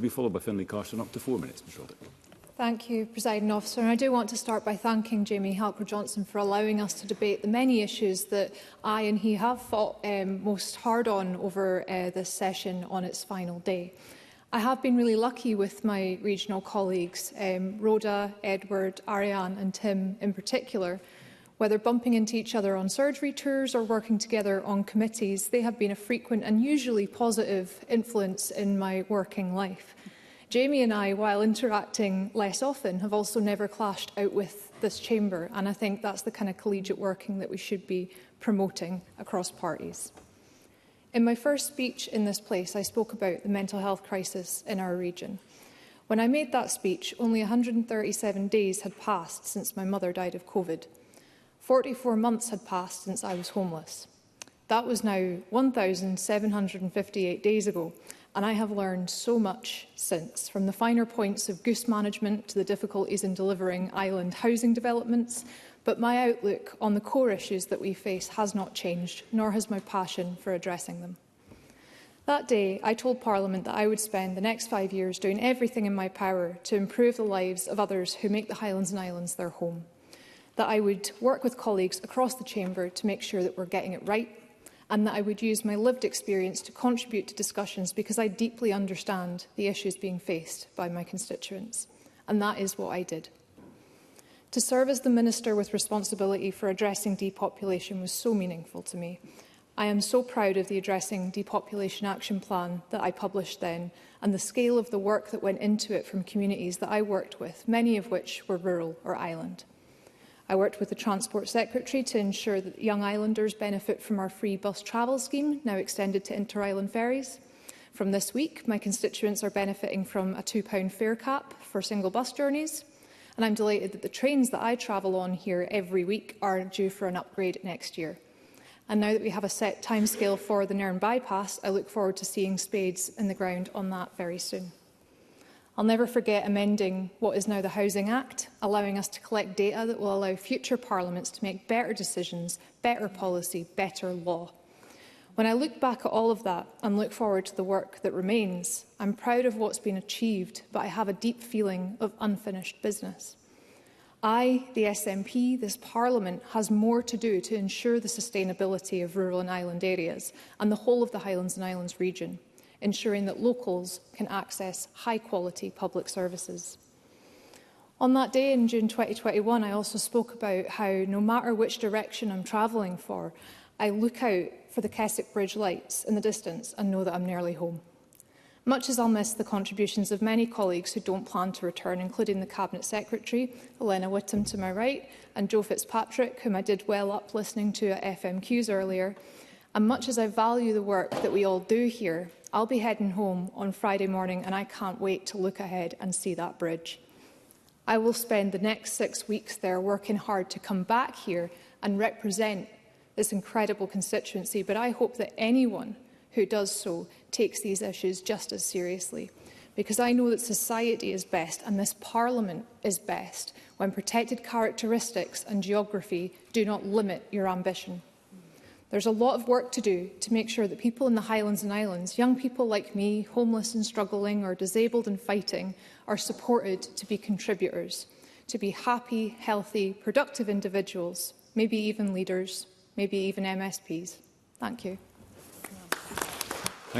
Be followed by Finlay Carson. Up to 4 minutes, Ms Roddick. Thank you, Presiding Officer. And I do want to start by thanking Jamie Halker-Johnson for allowing us to debate the many issues that I and he have fought most hard on over this session on its final day. I have been really lucky with my regional colleagues, Rhoda, Edward, Ariane and Tim in particular. Whether bumping into each other on surgery tours or working together on committees, they have been a frequent and usually positive influence in my working life. Jamie and I, while interacting less often, have also never clashed out with this chamber, and I think that's the kind of collegiate working that we should be promoting across parties. In my first speech in this place, I spoke about the mental health crisis in our region. When I made that speech, only 137 days had passed since my mother died of COVID. 44 months had passed since I was homeless. That was now 1,758 days ago, and I have learned so much since, from the finer points of goose management to the difficulties in delivering island housing developments, but my outlook on the core issues that we face has not changed, nor has my passion for addressing them. That day, I told Parliament that I would spend the next 5 years doing everything in my power to improve the lives of others who make the Highlands and Islands their home. That I would work with colleagues across the chamber to make sure that we're getting it right, and that I would use my lived experience to contribute to discussions because I deeply understand the issues being faced by my constituents. And that is what I did. To serve as the Minister with responsibility for addressing depopulation was so meaningful to me. I am so proud of the Addressing Depopulation Action Plan that I published then, and the scale of the work that went into it from communities that I worked with, many of which were rural or island. I worked with the Transport Secretary to ensure that young islanders benefit from our free bus travel scheme, now extended to inter-island ferries. From this week, my constituents are benefiting from a £2 fare cap for single bus journeys. And I'm delighted that the trains that I travel on here every week are due for an upgrade next year. And now that we have a set timescale for the Nairn bypass, I look forward to seeing spades in the ground on that very soon. I'll never forget amending what is now the Housing Act, allowing us to collect data that will allow future parliaments to make better decisions, better policy, better law. When I look back at all of that and look forward to the work that remains, I'm proud of what's been achieved, but I have a deep feeling of unfinished business. I, the SNP, this Parliament, has more to do to ensure the sustainability of rural and island areas and the whole of the Highlands and Islands region, ensuring that locals can access high-quality public services. On that day in June 2021, I also spoke about how, no matter which direction I'm travelling for, I look out for the Keswick Bridge lights in the distance and know that I'm nearly home. Much as I'll miss the contributions of many colleagues who don't plan to return, including the Cabinet Secretary, Elena Whittam to my right, and Joe Fitzpatrick, whom I did well up listening to at FMQs earlier, and much as I value the work that we all do here, I'll be heading home on Friday morning and I can't wait to look ahead and see that bridge. I will spend the next 6 weeks there working hard to come back here and represent this incredible constituency, but I hope that anyone who does so takes these issues just as seriously, because I know that society is best and this Parliament is best when protected characteristics and geography do not limit your ambition. There's a lot of work to do to make sure that people in the Highlands and Islands, young people like me, homeless and struggling or disabled and fighting, are supported to be contributors, to be happy, healthy, productive individuals, maybe even leaders, maybe even MSPs. Thank you.